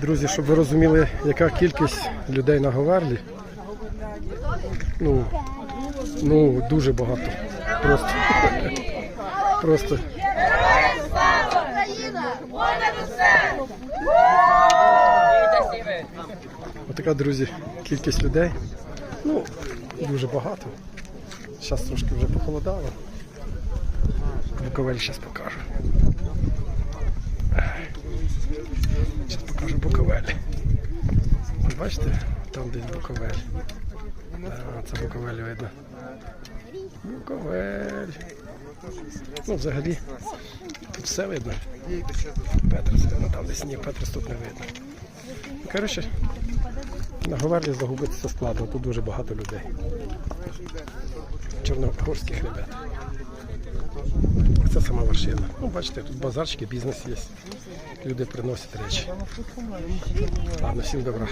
Друзі, щоб ви розуміли, яка кількість людей на Говерлі. Ну, дуже багато. Просто. Отака, друзі, кількість людей. Ну, дуже багато. Зараз трошки вже похолодало. Буковель зараз покажу. Зараз покажу Буковель. Ось бачите, там десь Буковель. Це Буковель видно. Буковель. Ну, взагалі, тут все видно. Петрос видно, там десь ні, Петрос тут не видно. Коротше, на Говерлі загубитися складно, тут дуже багато людей. Чорногорських ребят. Це сама вершина. Ну, бачите, тут базарчики, бізнес є. Люди приносять речі. Ладно, всім добра.